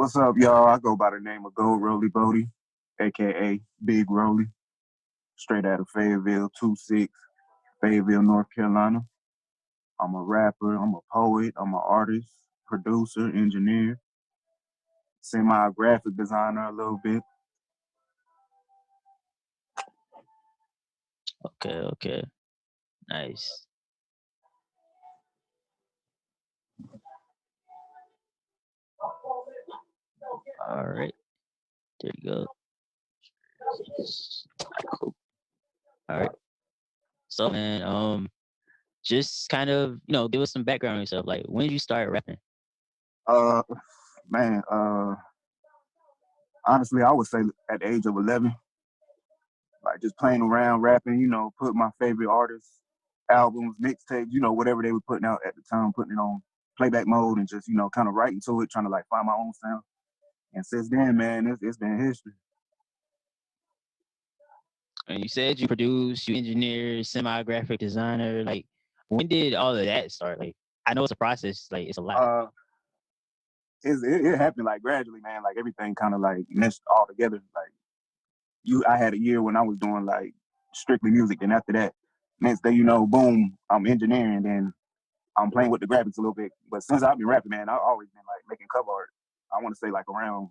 What's up, y'all? I go by the name of Rollie Boddie, aka Big Rollie, straight out of Fayetteville, 26, Fayetteville, North Carolina. I'm a rapper, I'm a poet, I'm an artist, producer, engineer, semi-graphic designer a little bit. Okay. Nice. All right. There you go. Cool. All right. So, man, just kind of, give us some background on yourself. Like, when did you start rapping? Uh, man, honestly, I would say at the age of 11, like just playing around, rapping, put my favorite artists, albums, mixtapes, whatever they were putting out at the time, putting it on playback mode and just, kind of writing to it, trying to like find my own sound. And since then, man, it's been history. And you said you produce, you engineer, semi-graphic designer. Like, when did all of that start? Like, I know it's a process. Like, it's a lot. It happened like gradually, man. Like everything kind of like meshed all together. Like I had a year when I was doing like strictly music, and after that, next day, boom, I'm engineering, and I'm playing with the graphics a little bit. But since I've been rapping, man, I've always been like making cover art. I want to say like around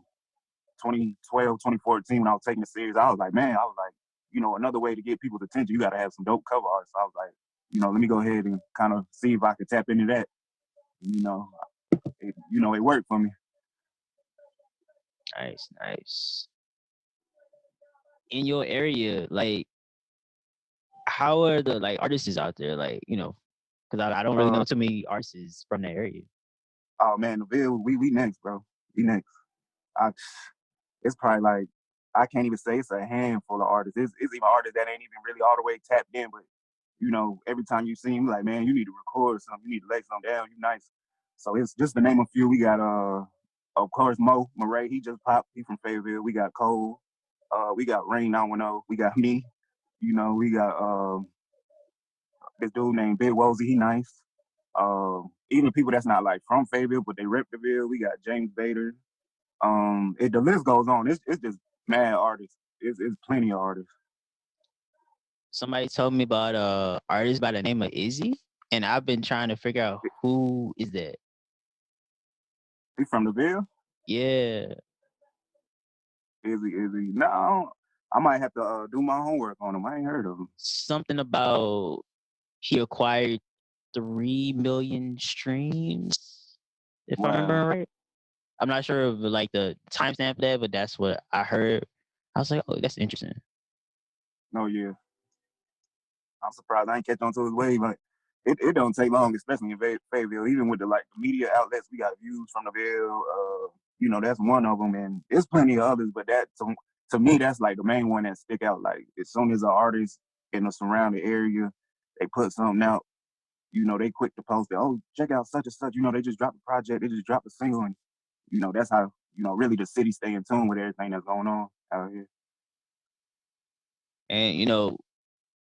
2012, 2014, when I was taking it serious, I was like, another way to get people's attention, you got to have some dope cover art. So I was like, let me go ahead and kind of see if I could tap into that. You know, it worked for me. Nice. In your area, like, how are the like artists out there? Like, because I don't really know too many artists from that area. Oh man, the Ville, we next, bro. We next. I, it's probably like I can't even say it's a handful of artists. It's even artists that ain't even really all the way tapped in, but every time you see him, like, man, you need to record something, you need to lay something down, you nice. So it's just to name a few. We got of course Mo Murray, he just popped, he from Fayetteville. We got Cole, we got Rain 910, we got me, we got this dude named Big Wozy, he nice. Even people that's not like from Fayetteville, but they rep the Ville. We got James Bader. The list goes on. It's just mad artists. It's plenty of artists. Somebody told me about artist by the name of Izzy, and I've been trying to figure out who is that. He from the Ville? Yeah. Izzy. No, I might have to do my homework on him. I ain't heard of him. Something about he acquired 3 million streams, if I remember right. I'm not sure of like the timestamp of that, but that's what I heard. I was like, oh, that's interesting. No, yeah. I'm surprised I ain't catch on to his wave, but it don't take long, especially in Fayetteville. Even with the media outlets, we got views from the Ville. That's one of them, and there's plenty of others. But that to me, that's like the main one that stick out. Like as soon as an artist in the surrounding area, they put something out, they quick to post it. Oh, check out such and such. They just dropped a project, they just dropped a single, and that's how really the city stay in tune with everything that's going on out here. And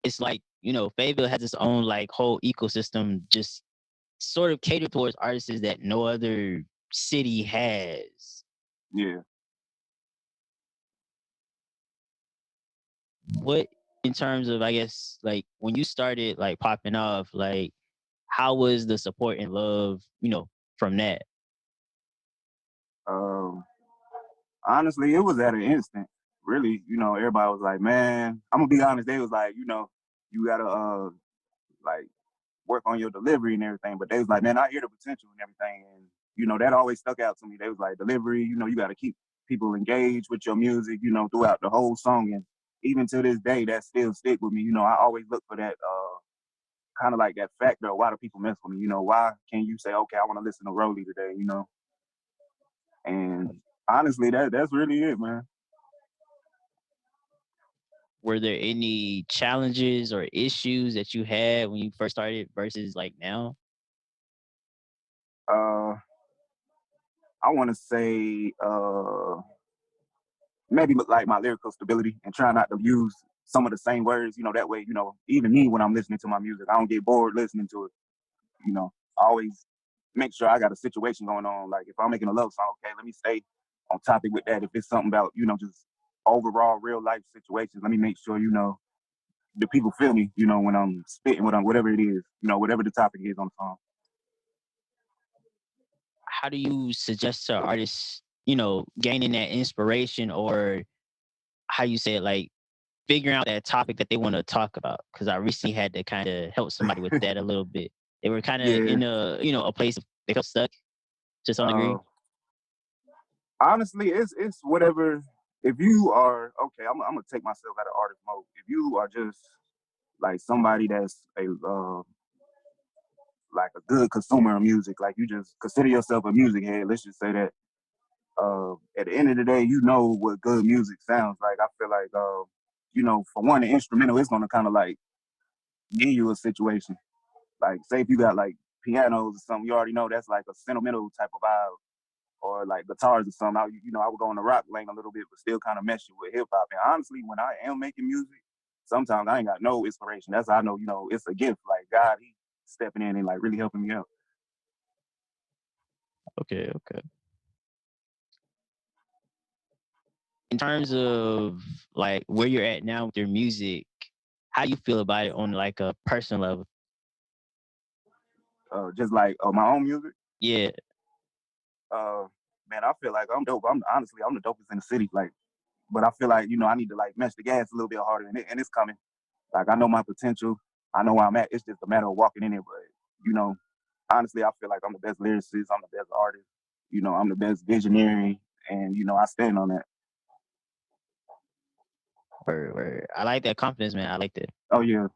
it's like Fayetteville has its own like whole ecosystem, just sort of catered towards artists that no other city has. Yeah. What, in terms of, I guess, like when you started like popping off, like how was the support and love, from that? Honestly, it was at an instant. Really, everybody was like, man, I'm gonna be honest, they was like, you gotta like work on your delivery and everything. But they was like, man, I hear the potential and everything. And, that always stuck out to me. They was like, delivery, you gotta keep people engaged with your music, throughout the whole song. And even to this day, that still stick with me. I always look for that kind of like that factor of why do people mess with me? Why can you say, okay, I want to listen to Rollie today, And honestly, that's really it, man. Were there any challenges or issues that you had when you first started versus like now? I want to say maybe like my lyrical stability and try not to use some of the same words. That way, even me when I'm listening to my music, I don't get bored listening to it. I always make sure I got a situation going on. Like if I'm making a love song, okay, let me stay on topic with that. If it's something about, just overall real life situations, let me make sure, the people feel me, when I'm spitting, whatever it is, whatever the topic is on the song. How do you suggest to artists, gaining that inspiration, or how you say it, like figuring out that topic that they want to talk about? Because I recently had to kind of help somebody with that a little bit. They were kind of Yeah. in a place they felt stuck to some Uh, degree. Honestly, it's whatever. If you are okay, I'm gonna take myself out of artist mode. If you are just like somebody that's a like a good consumer of music, like you just consider yourself a music head. Let's just say that. At the end of the day, you know what good music sounds like. I feel like, for one, the instrumental is gonna kind of like give you a situation. Like, say if you got like pianos or something, you already know that's like a sentimental type of vibe, or like guitars or something. I would go in the rock lane a little bit, but still kind of meshing with hip hop. And honestly, when I am making music, sometimes I ain't got no inspiration. That's how I know, it's a gift. Like God, he stepping in and like really helping me out. Okay, okay. In terms of like where you're at now with your music, how do you feel about it on like a personal level? Just like my own music. Yeah. Uh, Man, I feel like I'm dope. I'm the dopest in the city. Like, but I feel like I need to like mesh the gas a little bit harder, and it's coming. Like I know my potential. I know where I'm at. It's just a matter of walking in it. But honestly, I feel like I'm the best lyricist. I'm the best artist. I'm the best visionary, and I stand on that. Word. I like that confidence, man. I like that. Oh yeah.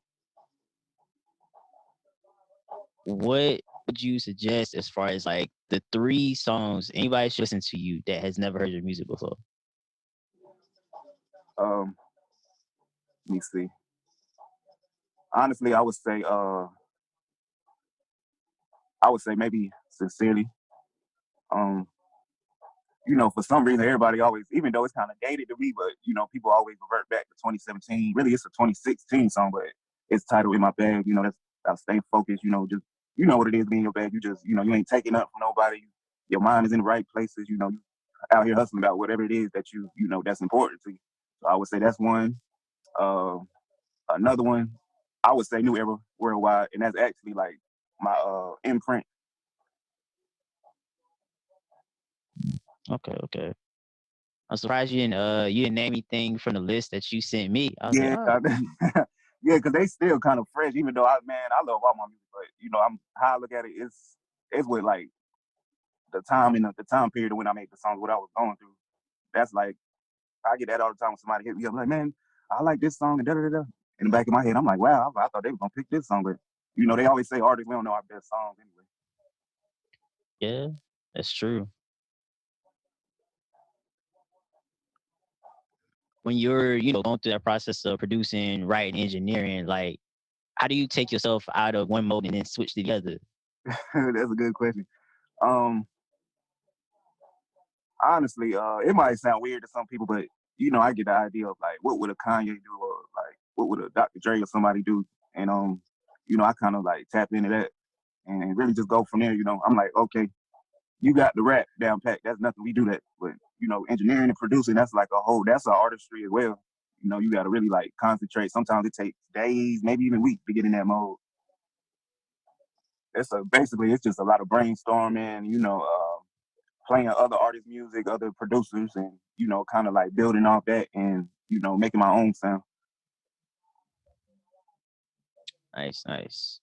What would you suggest as far as like the 3 songs anybody should listen to you that has never heard your music before? Um, Let me see. Honestly, I would say maybe sincerely. Um, for some reason, everybody always, even though it's kind of dated to me, but people always revert back to 2017. Really, it's a 2016 song, but it's titled "In My Bag." That's about staying focused. Just what it is being in your bag. You just you ain't taking up from nobody. Your mind is in the right places. You out here hustling about whatever it is that that's important to you. So I would say that's one. Uh, Another one, I would say New Era Worldwide, and that's actually like my imprint. Okay. I'm surprised you didn't name anything from the list that you sent me. I was like, Yeah, oh, yeah, because they still kind of fresh. Even though I love all my music, but I'm how I look at it is it's with like the time and the time period when I made the songs, what I was going through. That's like I get that all the time when somebody hit me up like, man, I like this song and da da da. In the back of my head, I'm like, wow, I thought they were gonna pick this song, but they always say artists we don't know our best songs anyway. yeah, that's true. When you're, going through that process of producing, writing, engineering, like how do you take yourself out of one mode and then switch to the other? That's a good question. Um, Honestly, it might sound weird to some people, but I get the idea of like what would a Kanye do, or like what would a Dr. Dre or somebody do, and I kind of like tap into that and really just go from there. I'm like, okay, you got the rap down pat. That's nothing. We do that, but engineering and producing, that's like that's an artistry as well. You got to really like concentrate. Sometimes it takes days, maybe even weeks to get in that mode. Basically it's just a lot of brainstorming. Playing other artists' music, other producers, and kind of like building off that and making my own sound. Nice.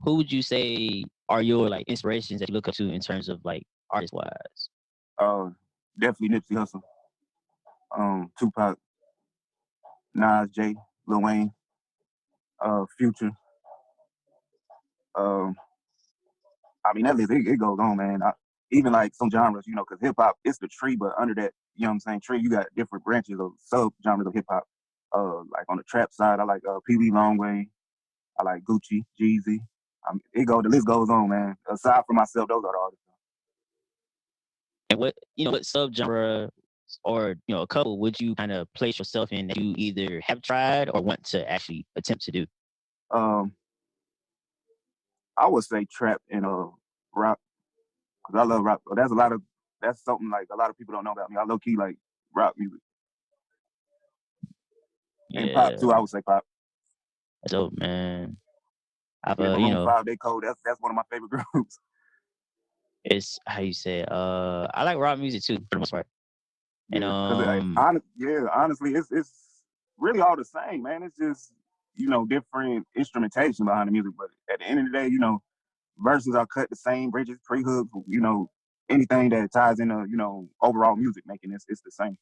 Who would you say are your like inspirations that you look up to in terms of like artist wise? Uh, Definitely Nipsey Hussle, Tupac, Nas, J, Lil Wayne, Future. Um, I mean that list it goes on, man. Even like some genres, because hip hop it's the tree, but under that, what I'm saying, tree, you got different branches of sub genres of hip hop. Like on the trap side, I like Pee Wee Longway. I like Gucci, Jeezy. The list goes on, man. Aside from myself, those are the artists. And what subgenre or a couple would you kind of place yourself in that you either have tried or want to actually attempt to do? Um, I would say trap and rock, because I love rock. There's a lot of that's something like a lot of people don't know about me. I low key like rock music and pop Yeah, too. I would say pop. that's dope, man. I've Yeah, you Maroon know, 5, they cold. That's one of my favorite groups. it's how you say it, I like rock music too for the most part. And Yeah, because honestly, it's really all the same, man. It's just different instrumentation behind the music, but at the end of the day, verses are cut the same, bridges, pre-hooks, anything that ties into overall music making it's the same.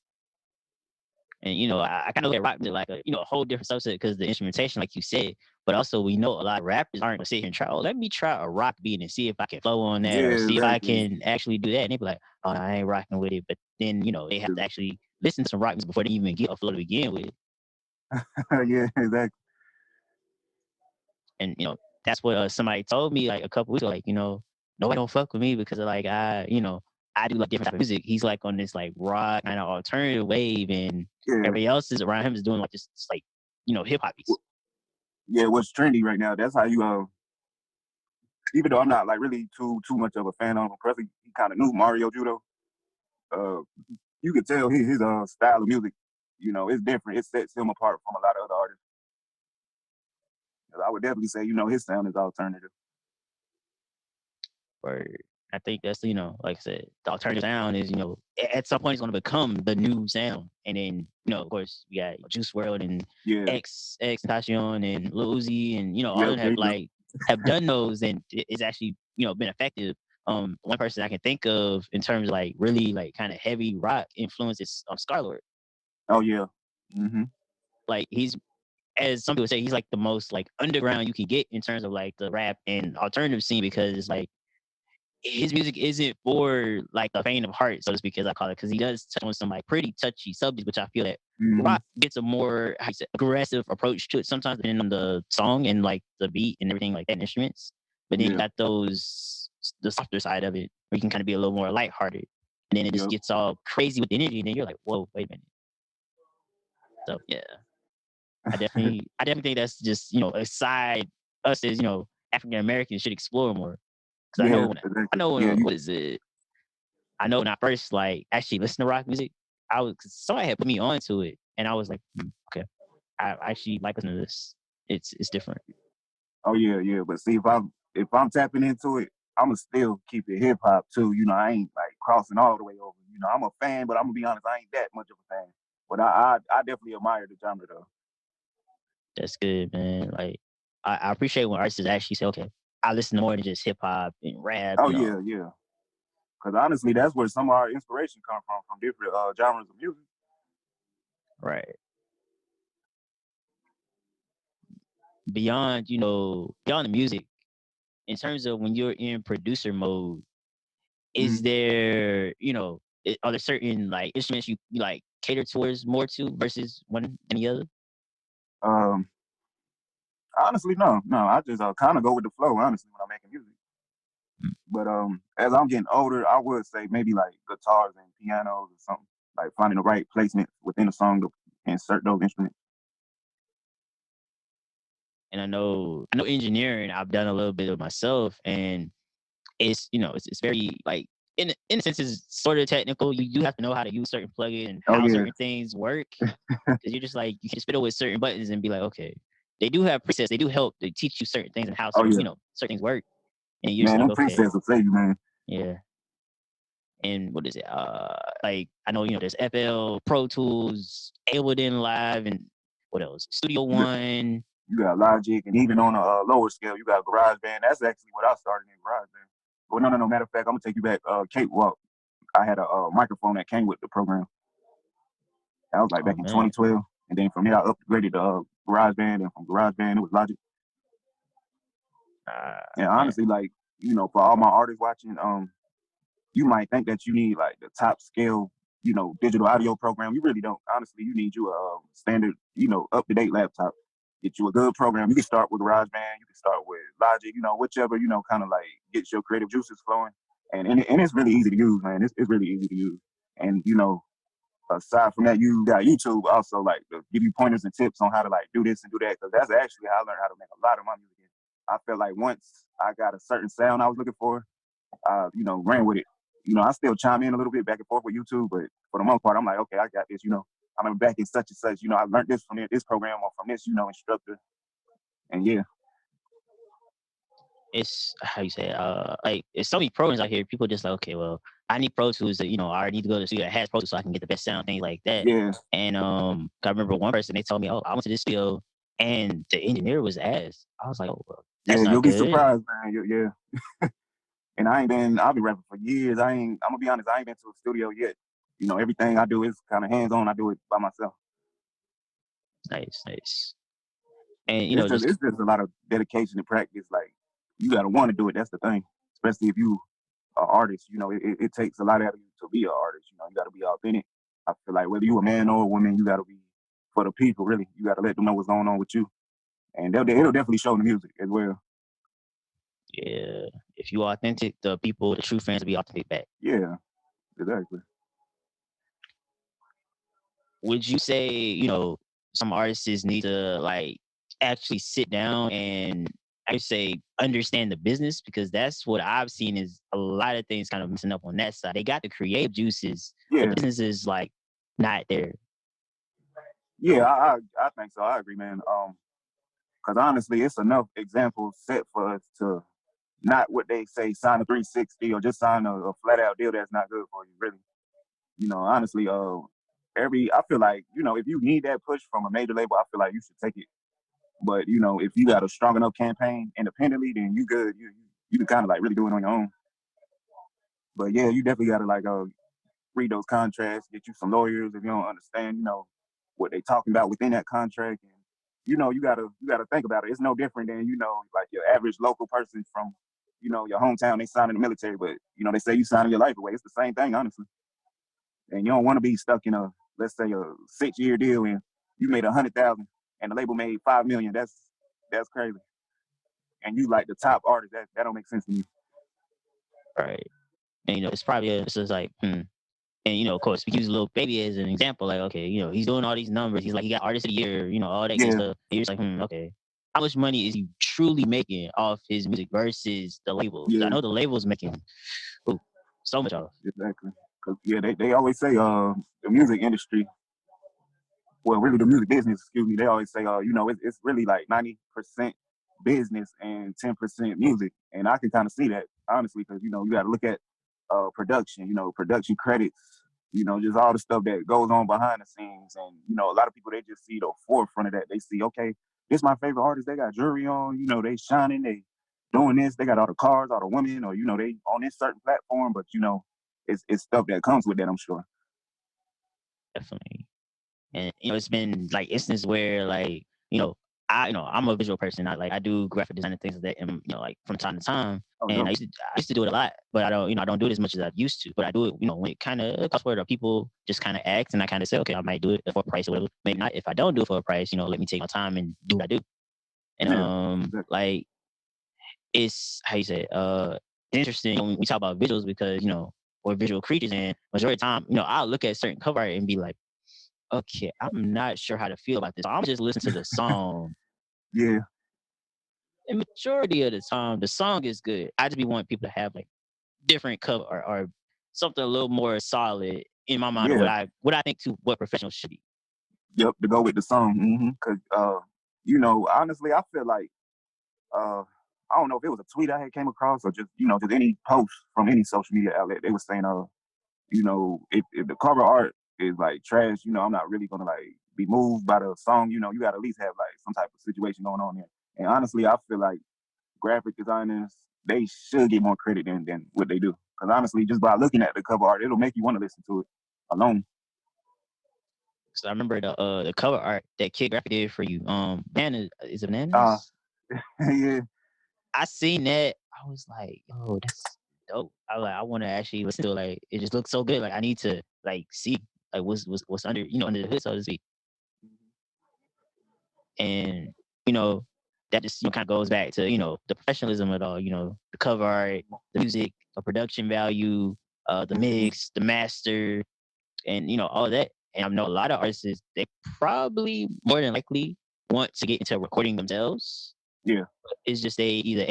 and I kind of look at rock music like a whole different subset because the instrumentation, like you said, but also we know a lot of rappers aren't gonna sit here and try. Oh, let me try a rock beat and see if I can flow on that or Yeah, see if I exactly. can actually do that. And they be like, oh, I ain't rocking with it. But then they have to actually listen to some rock music before they even get a flow to begin with. Yeah, exactly. And that's what somebody told me like a couple weeks ago. Like nobody don't fuck with me because of like I do like different type of music. He's like on this like rock kind of alternative wave, and Yeah. everybody else is around him is doing like just like hip hop beats. Yeah, what's trendy right now? That's how you even though I'm not like really too much of a fan of him, Presley, he kind of knew Mario Judo. Uh, you could tell his style of music, it's different. It sets him apart from a lot of other artists. I would definitely say, his sound is alternative. Or I think that's like I said, the alternative sound is at some point it's going to become the new sound, and then of course we got Juice World and Yeah. Tentacion and Lil Uzi, and all of Yep. them There have you go. have done those, and it's actually been effective. One person I can think of in terms of like really like kind of heavy rock influence is Scarlett. Oh yeah. Mm-hmm. Like he's, as some people say, he's like the most like underground you can get in terms of like the rap and alternative scene, because it's like his music isn't for like the faint of heart, so to speak, as I call it, because he does touch on some like pretty touchy subjects, which I feel that Mm-hmm. rock gets a more aggressive approach to it sometimes, depending on the song and like the beat and everything like that, and instruments. But then you Yeah. got the softer side of it, where you can kind of be a little more lighthearted, and then it just Yep. gets all crazy with the energy, and then you're like, whoa, wait a minute. So yeah, I definitely think that's just a side us as African Americans should explore more. Because Yeah. I Exactly. know Yeah. what is it? I know when I first like actually listened to rock music, I was, 'cause somebody had put me onto it, and I was like, okay, I actually like listening to this. It's different. Oh yeah. Yeah. But see, if I'm tapping into it, I'ma still keep it hip hop too. I ain't like crossing all the way over. I'm a fan, but I'm gonna be honest, I ain't that much of a fan. But I definitely admire the genre though. That's good, man. Like I appreciate when artists actually say, okay, I listen to more than just hip hop and rap. Oh yeah. Yeah. Because honestly, that's where some of our inspiration come from different genres of music. Right. Beyond beyond the music, in terms of when you're in producer mode, is Mm-hmm. there are there certain like instruments you like cater towards more to versus one than the other? Um, Honestly, no, no. I just kind of go with the flow. Honestly, when I'm making music. But as I'm getting older, I would say maybe like guitars and pianos or something. Like finding the right placement within a song to insert those instruments. And I know engineering. I've done a little bit of myself, and it's very like in a sense it's sort of technical. You do have to know how to use certain plugins and Oh how yeah, certain things work, because you're just like you can just fiddle with certain buttons and be like, okay, they do have presets. They do help. They teach you certain things and how oh certain yeah, certain things work, and you're just man. like, Them okay, presets will save you, man. yeah. And what is it? Like I know there's FL, Pro Tools, Ableton Live, and what else? Studio You got, One. you got Logic, and even on a lower scale, you got GarageBand. That's actually what I started in GarageBand. Well, no, no, no. Matter of fact, I'm gonna take you back. Cakewalk. I had a microphone that came with the program. That was like Oh back in man, 2012, and then from there I upgraded to GarageBand, and from GarageBand it was Logic. And man, honestly, like for all my artists watching, you might think that you need like the top scale, digital audio program. You really don't. Honestly, you need you a standard, up to date laptop. Get you a good program. You can start with GarageBand. You can start with Logic. Whichever kind of like gets your creative juices flowing. And it's really easy to use, man. It's really easy to use. And aside from that, you got YouTube also like to give you pointers and tips on how to like do this and do that, because that's actually how I learned how to make a lot of my music. I felt like once I got a certain sound I was looking for, ran with it. I still chime in a little bit back and forth with YouTube, but for the most part, I'm like, okay, I got this. I remember back in such and such. I learned this from this program or from this, instructor. And yeah, It's how you say it, like it's so many programs out here. People just like, okay, well, I need Pro Tools. I already need to go to the studio that has Pro Tools so I can get the best sound, things like that. yeah, And I remember one person they told me, oh, I went to this studio and the engineer was ass. I was like, oh, well, yeah. that's You'll not be good. surprised, man. Yeah. And I've been rapping for years. I'm gonna be honest, I ain't been to a studio yet. Everything I do is kind of hands on. I do it by myself. Nice, nice. And It's just just a lot of dedication and practice. Like you gotta want to do it. That's the thing. Especially if you are an artist. It takes a lot out of you to be an artist. You gotta be authentic. I feel like whether you a man or a woman, you gotta be for the people. Really, you gotta let them know what's going on with you, and it'll definitely show in the music as well. yeah, if you authentic, the people, the true fans will be authentic back. Yeah, exactly. Would you say, some artists need to like actually sit down and I say understand the business? Because that's what I've seen is a lot of things kind of messing up on that side. They got the creative juices, but Yeah, the business is like not there. yeah, I think so. I agree, man. Because honestly, it's enough examples set for us to not what they say sign a 360 or just sign a flat out deal that's not good for you. Really, honestly, I feel like if you need that push from a major label, I feel like you should take it. But if you got a strong enough campaign independently, then you good. You can kind of like really do it on your own. But yeah, you definitely got to like read those contracts, get you some lawyers if you don't understand, what they talking about within that contract, and you gotta think about it. It's no different than like your average local person from your hometown. They sign in the military, but they say you signing your life away. It's the same thing, honestly. And you don't want to be stuck in a let's say a 6-year deal and you made 100,000 and the label made 5 million. That's crazy. And you like the top artist. That don't make sense to me. Right. And it's probably it's just like, And of course, we use Lil Baby as an example. Like, okay, he's doing all these numbers. He's like, he got Artist of the Year. All that good Yeah, stuff. And you're just like, okay, how much money is he truly making off his music versus the labels? Because I yeah, know the labels making ooh, so much off. exactly. Because yeah, they always say the music industry, well, really the music business, excuse me, they always say, it's really like 90% business and 10% music. And I can kind of see that, honestly, because, you got to look at production, production credits, just all the stuff that goes on behind the scenes. And, a lot of people, they just see the forefront of that. They see, okay, this is my favorite artist. They got jewelry on, they shining, they doing this. They got all the cars, all the women, or, they on this certain platform. But, it's stuff that comes with that, I'm sure. Definitely. And it's been like instances where like, I'm a visual person. I do graphic design and things like that and like from time to time. Oh, And no. I used to do it a lot, but I don't do it as much as I used to. But I do it, when it kind of costs for it, or people just kind of ask, and I kind of say, okay, I might do it for a price or whatever. Maybe not. If I don't do it for a price, let me take my time and do what I do. And Yeah, exactly. like it's how you say it, it's interesting when we talk about visuals because we're visual creatures, and majority of the time, I'll look at certain cover art and be like, okay, I'm not sure how to feel about this. I'm just listen to the song. Yeah, And majority of the time, the song is good. I just be wanting people to have like different cover or something a little more solid in my mind of yeah. what I think to what professionals should be. Yep, to go with the song. Cause honestly, I feel like uh, I don't know if it was a tweet I had came across or just any post from any social media outlet. They were saying, if the cover art is like trash, I'm not really gonna like be moved by the song. You got to at least have like some type of situation going on there. And honestly, I feel like graphic designers they should get more credit than what they do. Because honestly, just by looking at the cover art, it'll make you want to listen to it alone. So I remember the cover art that Kid Graphic did for you. Banana is it Uh, bananas? yeah, I seen that. I was like, oh, that's dope. I want to actually listen to it. Like, it just looks so good. Like, I need to like see like what's under under the hood, so to speak. And you know that just kind of goes back to the professionalism of it all. The cover art, the music, the production value, the mix, the master, and all of that. And I know a lot of artists they probably more than likely want to get into recording themselves. yeah, It's just they either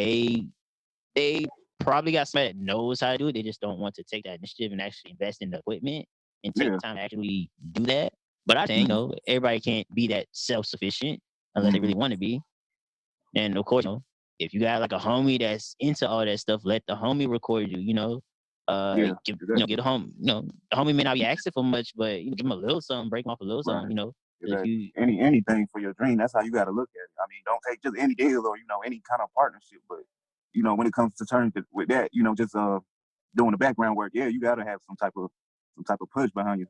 they probably got somebody that knows how to do it. They just don't want to take that initiative and actually invest in the equipment and take Yeah. the time to actually do that. But I think, Mm-hmm. everybody can't be that self-sufficient unless they Mm-hmm. really want to be. And of course, if you got like a homie that's into all that stuff, let the homie record you. Yeah. Get Exactly. a home. The homie may not be asking for much, but give him a little something, break him off a little Right. something. If Exactly. you, Anything for your dream. That's how you got to look at it. I mean, don't take just any deal or any kind of partnership, but when it comes to terms with that, just doing the background work. Yeah, you got to have some type of push behind you,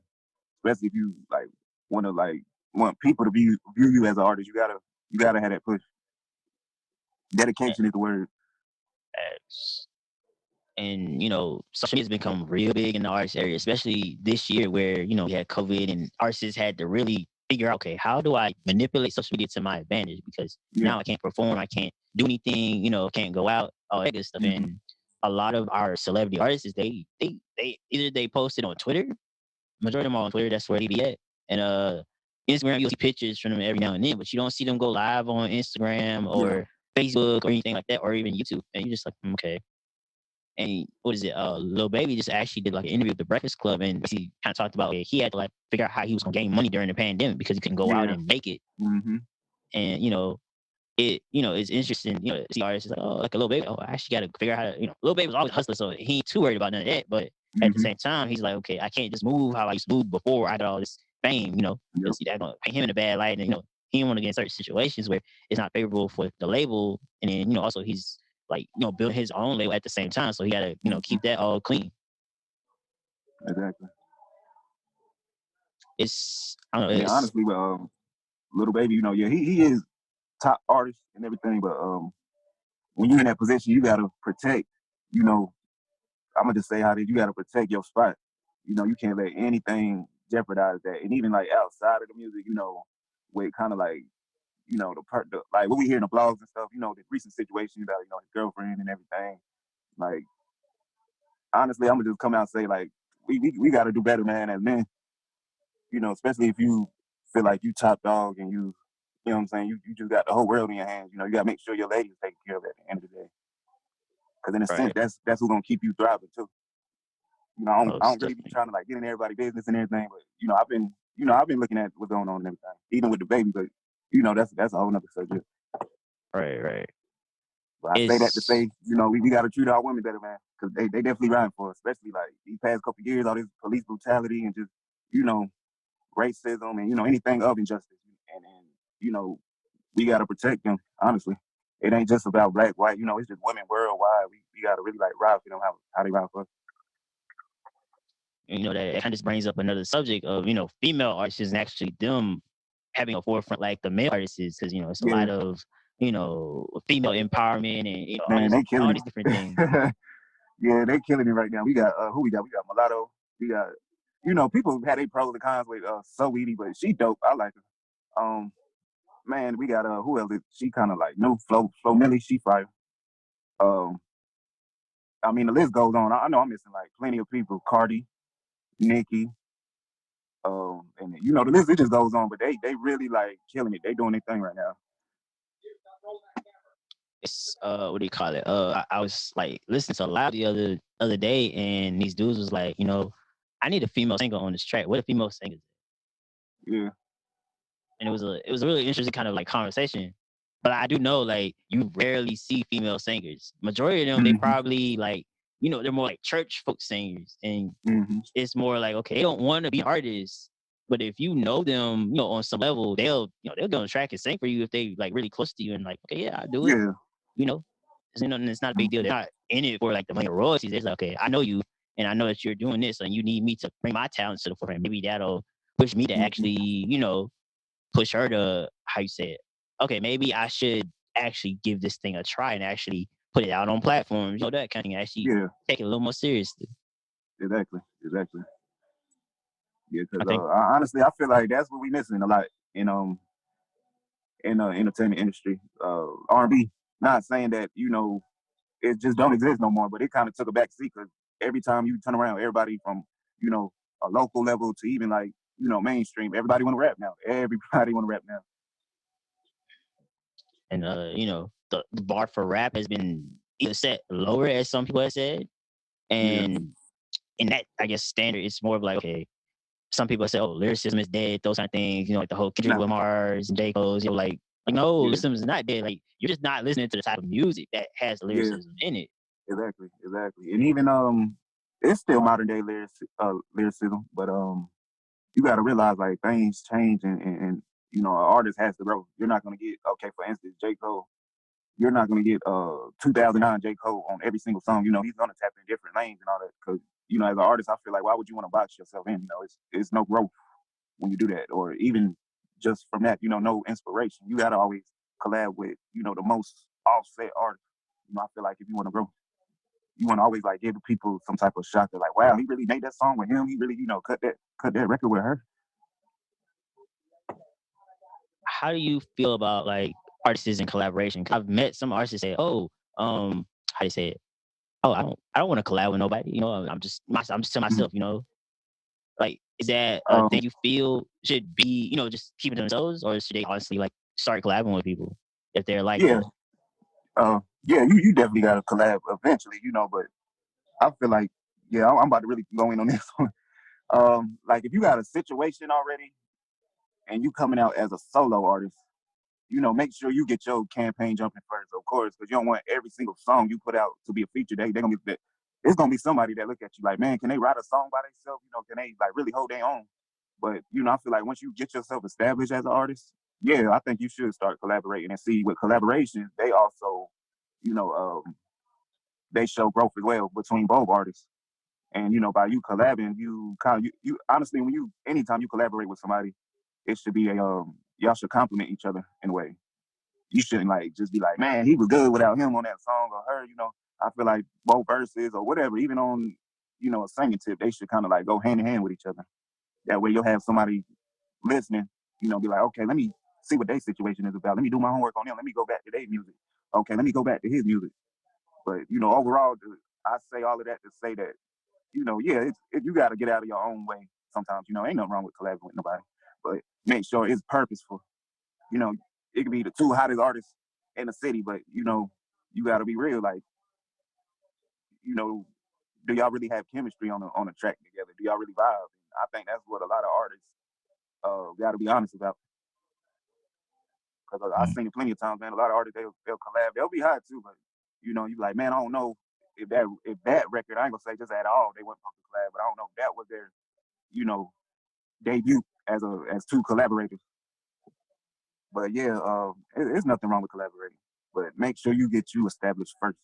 especially if you like want people to view you as an artist. You gotta have that push. Dedication is the word. and social media has become real big in the arts area, especially this year where we had COVID and artists had to really figure out, okay, how do I manipulate social media to my advantage? Because Yeah. now I can't perform, I can't do anything, can't go out, all that good stuff. Mm-hmm. And a lot of our celebrity artists, they either they posted on Twitter, majority of them are on Twitter, that's where they be at, and Instagram, you'll see pictures from them every now and then, but you don't see them go live on Instagram Yeah. or Facebook or anything like that, or even YouTube, and you're just like, okay. And what is it? Lil Baby just actually did like an interview with the Breakfast Club, and he kind of talked about he had to like figure out how he was gonna gain money during the pandemic because he couldn't go out Yeah. and make it. Mm-hmm. And it's interesting. See artists is like, oh, like a Lil Baby. Oh, I actually got to figure out how to. Lil Baby was always a hustler, so he ain't too worried about none of that. But at the Mm-hmm. same time, he's like, okay, I can't just move how I used to move before I got all this fame. Yep. Because see that gonna paint him in a bad light, and he didn't want to get in certain situations where it's not favorable for the label, and then also he's like building his own label at the same time, so he got to Mm-hmm. keep that all clean. Exactly. It's I don't know. Yeah. It's Honestly, but little baby, yeah, he is top artist and everything, but when you're in that position, you gotta protect. You know, I'm gonna just say how it is. You gotta protect your spot. You can't let anything jeopardize that. And even like outside of the music, with kind of like like what we hear in the blogs and stuff. The recent situation about his girlfriend and everything. Like honestly, I'm gonna just come out and say like we gotta do better, man, as men. Especially if you feel like you top dog and you know what I'm saying? You just got the whole world in your hands. You got to make sure your lady is taken care of at the end of the day. Because in a sense, right. that's who's gonna keep you thriving too. I don't Most really be definitely. trying to like get in everybody's business and everything, but I've been looking at what's going on and everything, even with the baby. But that's a whole nother subject. Right. Right. But I say that to It's say, we got to treat our women better, man, because they definitely riding for us, especially like these past couple of years, all this police brutality and just you know racism and anything of injustice, and we got to protect them. Honestly, it ain't just about black, white. It's just women worldwide. We got to really like ride for them how they ride for us. that kind of just brings up another subject of female artists and actually them having a forefront like the male artists is, because it's a Yeah, lot of female empowerment and man, they all killing these different things. it. Yeah, they killing it right now. We got who we got? We got Mulatto. We got people had their pros and cons with So Weedy, but she dope. I like her. Man, we got who else? She kind of like new Flo Millie. She fire. Um, I mean the list goes on. I know I'm missing like plenty of people. Cardi, Nicki. And the list it just goes on. But they really like killing it. They doing their thing right now. It's what do you call it? I was like listening to a lot the other day, and these dudes was like, I need a female singer on this track. What a female singer? Yeah. And it was a really interesting kind of like conversation. But I do know like you rarely see female singers. Majority of them they Mm-hmm. probably like they're more like church folk singers, and Mm-hmm. it's more like okay they don't want to be artists, but if you know them on some level they'll go on track and sing for you if they like really close to you and like okay yeah I do it Yeah. you know and it's not a big deal. Mm-hmm. They're not in it for like the money or royalties. It's like okay I know you and I know that you're doing this and you need me to bring my talents to the forefront. Maybe that'll push me to Mm-hmm. actually push her to how you say it. Okay, maybe I should actually give this thing a try and actually put it out on platforms. That kind of thing. Actually Yeah. take it a little more seriously. Exactly. Exactly. Yeah, because I think. honestly, I feel like that's what we missing a lot in in the entertainment industry. R&B. Not saying that it just don't exist no more, but it kind of took a back seat because every time you turn around, everybody from you know a local level to even like mainstream, everybody want to rap now. Everybody want to rap now. And the bar for rap has been either set lower, as some people have said, Yeah. and in that, I guess, standard, it's more of like, okay, some people say, oh, lyricism is dead, those kind of things, like the whole Kendrick Nah. Lamar's and J. Cole's, like no, Yeah. lyricism is not dead. Like, you're just not listening to the type of music that has Yeah. lyricism in it. Exactly. Exactly. And even it's still modern day lyricism, but you got to realize like things change and an artist has to grow. You're not gonna get okay. For instance, J. Cole. You're not gonna get 2009 J. Cole on every single song. He's gonna tap in different lanes and all that. Because as an artist, I feel like why would you want to box yourself in? It's no growth when you do that, or even just from that, no inspiration. You gotta always collab with the most offset artists. I feel like if you want to grow, you want to always like give people some type of shock. They're like, wow, he really made that song with him. He really cut that record with her. How do you feel about like artists in collaboration? 'Cause I've met some artists say, oh, how do you say it? Oh, I don't want to collab with nobody. I'm just to Mhm. myself. Like, is that a Um, thing you feel should be, just keeping to themselves, or should they honestly like start collabing with people if they're like yeah, that? yeah, you definitely got to collab eventually, but I feel like, yeah, I'm about to really go in on this one. Like if you got a situation already and you coming out as a solo artist, make sure you get your campaign jumping first, of course, because you don't want every single song you put out to be a feature. They gonna be it's gonna be somebody that look at you like, man, can they write a song by themselves? Can they like really hold their own? But I feel like once you get yourself established as an artist, yeah, I think you should start collaborating and see with collaborations. They also, you know, they show growth as well between both artists. And by you collabing, you kind of you honestly, when you anytime you collaborate with somebody, it should be a y'all should complement each other in a way. You shouldn't like just be like, man, he was good without him on that song or her. I feel like both verses or whatever, even on a singing tip, they should kind of like go hand in hand with each other. That way, you'll have somebody listening, be like, okay, let me see what their situation is about. Let me do my homework on them. Let me go back to their music. Okay, let me go back to his music. But overall, I say all of that to say that yeah, you got to get out of your own way. Sometimes ain't nothing wrong with collaborating with nobody, but make sure it's purposeful. You know, it could be the two hottest artists in the city, but you got to be real. Like, you know, do y'all really have chemistry on a track together? Do y'all really vibe? I think that's what a lot of artists got to be honest about. Because I've Mm. seen it plenty of times, man. A lot of artists they'll collab. They'll be hot too, but you like, man, I don't know if that record. I ain't gonna say just at all they weren't supposed to collab, but I don't know if that was their you know debut as two collaborators. But yeah, it's nothing wrong with collaborating, but make sure you get you established first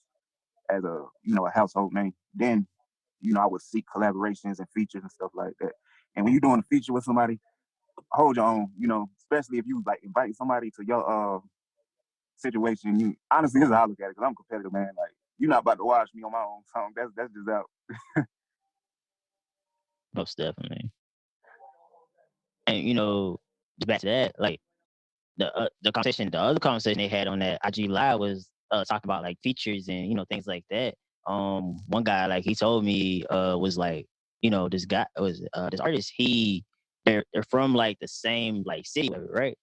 as a household name. Then I would seek collaborations and features and stuff like that. And when you're doing a feature with somebody, hold your own. Especially if you like invite somebody to your situation. You honestly, this is how I look at it because I'm competitive, man. Like you're not about to watch me on my own song. That's just out. Most definitely. And just back to that, like the other conversation they had on that IG live was talking about like features and things like that. One guy, like, he told me was like, this guy was this artist. They're from like the same like city, right?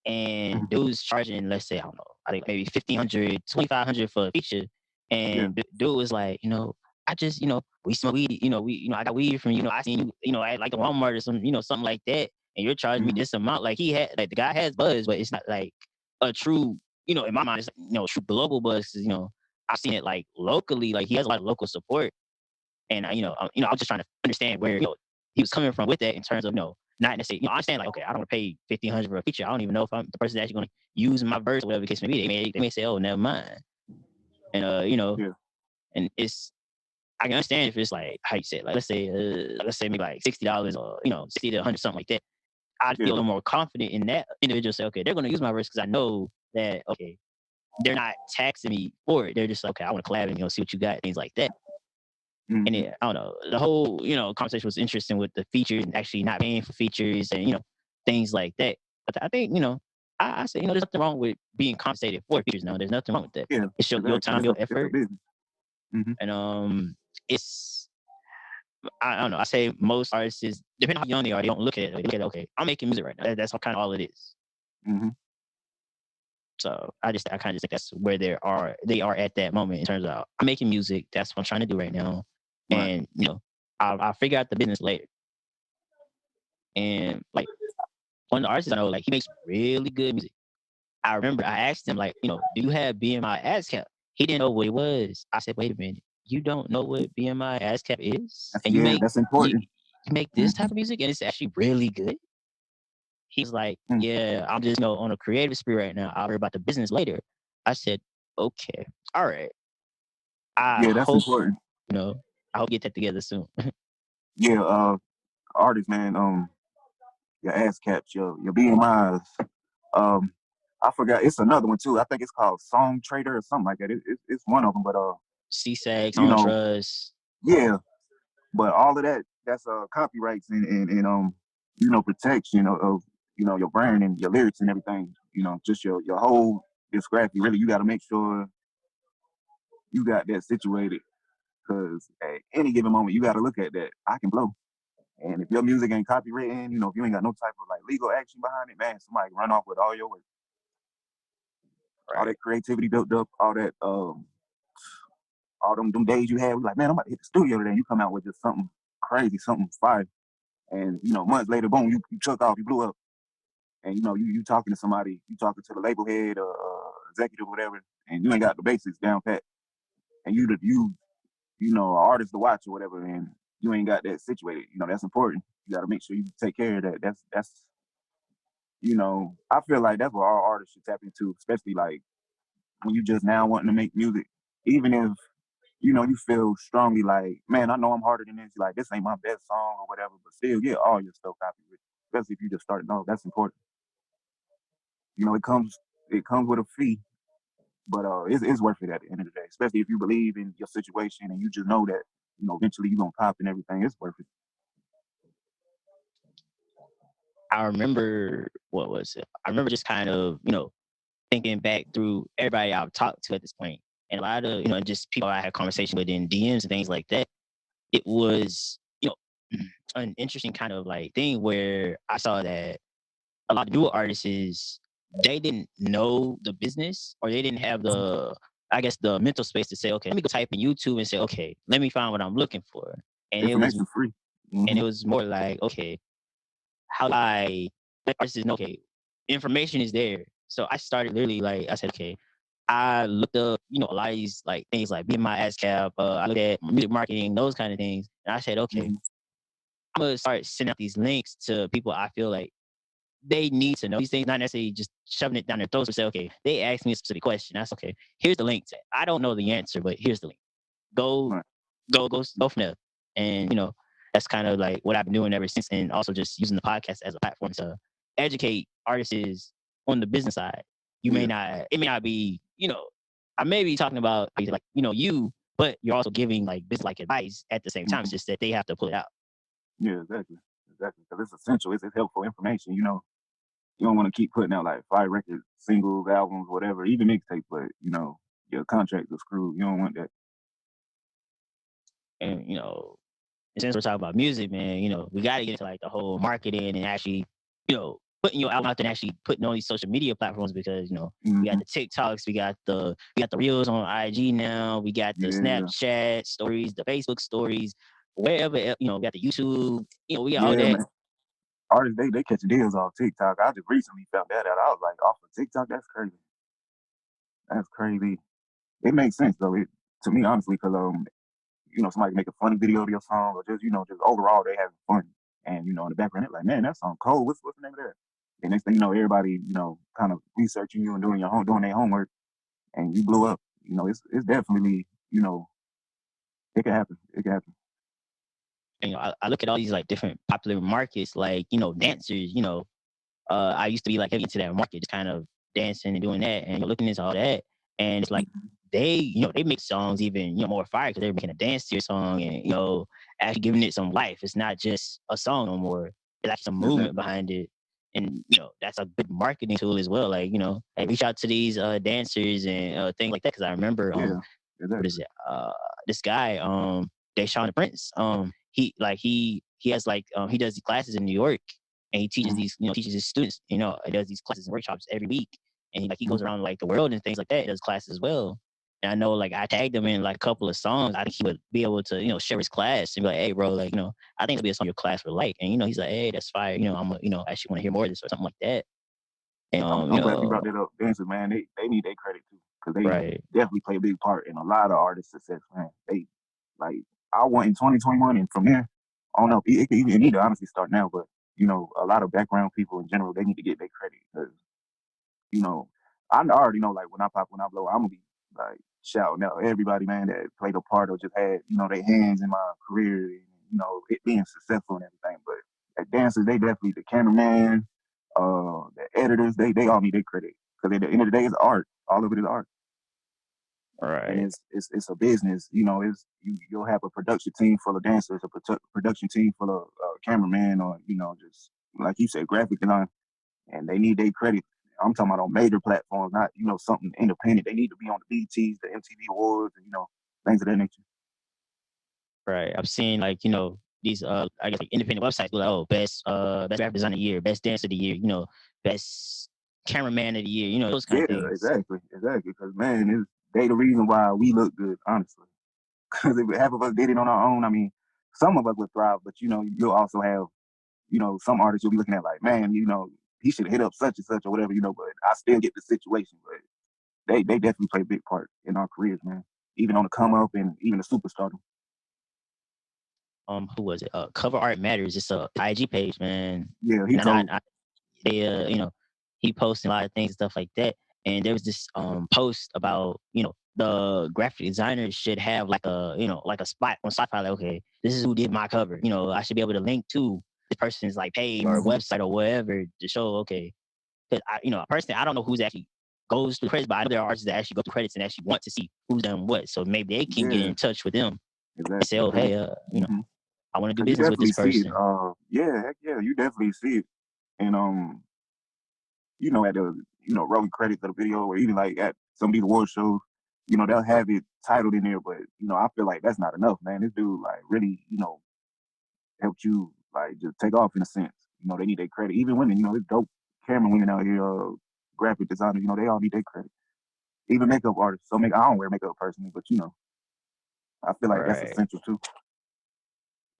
And Mhm. dude's charging, let's say, I don't know, I think maybe 1,500, 2,500 for a feature. Yeah. And dude was like, I just, we smoke weed, I got weed from, I seen you, at like a Walmart or some, something like that. And you're charging me Mhm. this amount. Like, like, the guy has buzz, but it's not like a true, in my mind, it's like, true global buzz. 'Cause, I've seen it like locally, like he has a lot of local support. And I was just trying to understand where he was coming from with that in terms of not necessarily. I understand like, okay, I don't want to pay 1,500 for a feature. I don't even know if I'm the person that's actually going to use my verse or whatever the case may be. They may say, oh, never mind. And Yeah. and I can understand if it's like how you say it, like let's say maybe like $60 or 60 to 100, something like that. I'd feel Yeah. a little more confident in that individual. Say, okay, they're going to use my verse because I know that, okay, they're not taxing me for it. They're just like, okay, I want to collab and see what you got, things like that. And Mhm. I don't know, the whole conversation was interesting with the features and actually not paying for features and things like that. But I think I say there's nothing wrong with being compensated for features. No, there's nothing wrong with that. Yeah. It's your Exactly. time, It's your a effort, business. Mhm. and it's I don't know. I say most artists, depending on how young they are, they don't look at it. They look at, okay, I'm making music right now. That's kind of all it is. Mhm. So I kind of just think that's where they are at that moment in terms of I'm making music. That's what I'm trying to do right now, Right. and I'll figure out the business later. And like one of the artists I know, like he makes really good music. I remember I asked him like, do you have BMI ASCAP? He didn't know what it was. I said, wait a minute, you don't know what BMI ASCAP is, and Yeah, that's you, important. you make this type of music, and it's actually really good. He's like, Mm. yeah, I'm just on a creative spree right now. I'll worry about the business later. I said, okay, all right. I Yeah, that's hope important. you know. I hope you get that together soon. Yeah, artists, man. Your ass caps, your BMIs. Um, I forgot. It's another one too. I think it's called Song Trader or something like that. It's one of them, but CSAX you on know, trust. yeah. But all of that, that's copyrights and protection of your brand and your lyrics and everything. Just your whole discography. Really, you got to make sure you got that situated because at any given moment, you got to look at that. I can blow. And if your music ain't copywritten, if you ain't got no type of like legal action behind it, man, somebody can run off with all your work, all Right. that creativity built up, all that, all them days you had. Like, man, I'm about to hit the studio today. And you come out with just something crazy, something fire, and months later, boom, you took off, you blew up, and you talking to somebody, you talking to the label head or executive, or whatever, and you ain't got the basics down pat, and an artist to watch or whatever, and you ain't got that situated. That's important. You got to make sure you take care of that. That's I feel like that's what all artists should tap into, especially like when you just now wanting to make music. Even if you feel strongly like, man, I know I'm harder than this. Like this ain't my best song or whatever, but still get all your stuff copyrighted. Especially if you just started off, that's important. It comes with a fee, but it's worth it at the end of the day. Especially if you believe in your situation and you just know that eventually you're gonna pop and everything. It's worth it. I remember what was it? I remember just kind of thinking back through everybody I've talked to at this point, and a lot of just people I had conversation with in DMs and things like that. It was an interesting kind of like thing where I saw that a lot of newer artists they didn't know the business or they didn't have the I guess the mental space to say, okay, let me go type in YouTube and say, okay, let me find what I'm looking for. And it was Information free. and Hmm. it was more like, okay, how do I let artists know, okay, information is there. So I started literally like I said, okay, I looked up, a lot of these like things like being my ASCAP, I looked at music marketing, those kind of things. And I said, okay, Hmm. I'm gonna start sending out these links to people I feel like they need to know these things, not necessarily just shoving it down their throats and say, okay, they asked me a specific question. That's okay. Here's the link to it. I don't know the answer, but here's the link. Go, Right. go from there. And that's kind of like what I've been doing ever since, and also just using the podcast as a platform to educate artists on the business side. Yeah. It may not be, I may be talking about like, you, but you're also giving like business like advice at the same time. It's Hmm. just that they have to pull it out. Yeah. Exactly. Exactly. Because it's essential. It's helpful information. You don't want to keep putting out like 5 records, singles, albums, whatever, even mixtapes, but your contracts are screwed. You don't want that. And since we're talking about music, man, we got to get into like the whole marketing and actually, putting your album out there and actually putting on these social media platforms because we got Hmm. the TikToks, we got the reels on IG now, we got the Yeah. Snapchat stories, the Facebook stories, wherever we got the YouTube, we got all Yeah, that. man. Artists, they catching deals off TikTok. I just recently found that out. I was like, off of TikTok, that's crazy. That's crazy. It makes sense though. To me, honestly, because somebody make a funny video of your song, or just overall they having fun, and in the background they're like, man, that song cold. What's the name of that? And next thing you know, everybody kind of researching you and doing their homework, and you blew up. It's definitely it can happen. It can happen. And, I look at all these like different popular markets, like dancers. I used to be like heavy into that market, just kind of dancing and doing that, and looking into all that. And it's like Mhm. they make songs even more fire because they're making a dance to your song and actually giving it some life. It's not just a song no more. It's actually some movement Exactly. behind it, and that's a good marketing tool as well. Like like reach out to these dancers and things like that. Because I remember Yeah. what is Exactly. it? This guy, Deshaun the Prince. He has like he does these classes in New York, and he teaches Mhm. these teaches his students. He does these classes and workshops every week. and he goes around like the world and things like that. He does classes as well. And I know like I tagged him in like a couple of songs. I think he would be able to, share his class and be like, hey bro, like, I think it'll be a song your class would like. And he's like, hey, that's fire. I'm actually want to hear more of this or something like that. And I'm glad you brought that up. Dancers, man, they need their credit too, because they right. definitely play a big part in a lot of artists' success, man. They like I went in 2021, and from there, I don't know. It need to honestly start now, but a lot of background people in general, they need to get their credit because you know, I already know like when I pop, when I blow, I'm gonna be like shouting out everybody, man, that played a part or just had, their hands in my career and, it being successful and everything. But at dancers, they definitely the cameraman, the editors, they all need their credit. Because at the end of the day, it's art. All of it is art. And Right. it's a business, it's you'll have a production team full of dancers, a production team full of cameramen, or just like you said, graphic design, and they need their credit. I'm talking about on major platforms, not something independent. They need to be on the BTs, the MTV Awards, and things of that nature. Right. I've seen like, these I guess like independent websites like, oh, best graphic designer of the year, best dancer of the year, best cameraman of the year, those kind Yeah, of things. exactly. Because man, they the reason why we look good, honestly. Because if half of us did it on our own, I mean, some of us would thrive, but you'll also have some artists you'll be looking at like, man, he should have hit up such and such or whatever, but I still get the situation. But they definitely play a big part in our careers, man. Even on the come up and even the superstardom. Who was it? Cover Art Matters. It's a IG page, man. Yeah, he And told. they he posted a lot of things and stuff like that. And there was this post about the graphic designers should have like a like a spot on Spotify, like, okay, this is who did my cover. I should be able to link to this person's like page or website or whatever to show, okay, because personally I don't know who's actually goes through credits, but I know there are artists that actually go through credits and actually want to see who's done what, so maybe they can get Yeah, in touch with them and say, exactly. oh, hey, Mm-hmm. I want to do Cause you business with definitely this see it. person. Yeah, heck yeah, you definitely see it. And at the rolling credits of the video, or even like at some of these award shows, they'll have it titled in there. But I feel like that's not enough, man. This dude like really, helped you like just take off in a sense. They need their credit. Even women, it's dope camera women out here, graphic designers, they all need their credit. Even makeup artists. So I don't wear makeup personally, but I feel like that's Right. essential too.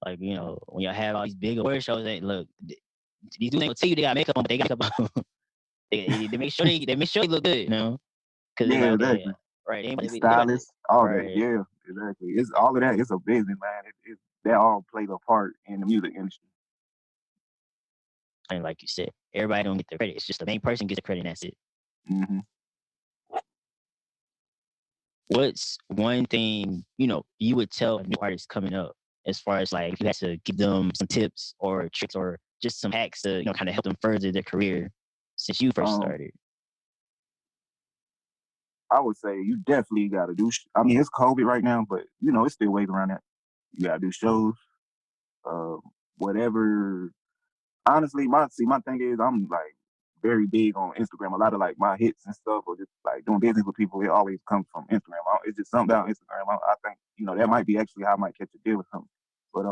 Like, when y'all have all these big award shows, they look, these dudes ain't gonna tell you they got makeup on, but they got makeup on. they make sure they make sure they look good, because they're like, Yeah, okay, exactly. right, The anybody, stylists, all that. right. Yeah, exactly. It's all of that. It's a business, man. That all plays a part in the music industry. And like you said, everybody don't get the credit. It's just the main person gets the credit, and that's it. Mm-hmm. What's one thing you would tell a new artist coming up, as far as like if you had to give them some tips or tricks or just some hacks to kind of help them further their career since you first Um, started? I would say you definitely got to do. I mean, it's COVID right now, but it's still ways around that. You got to do shows, uh, whatever. Honestly, my thing is I'm like very big on Instagram. A lot of like my hits and stuff, or just like doing business with people, it always comes from Instagram. It's just something about Instagram. I think that might be actually how I might catch a deal or something. But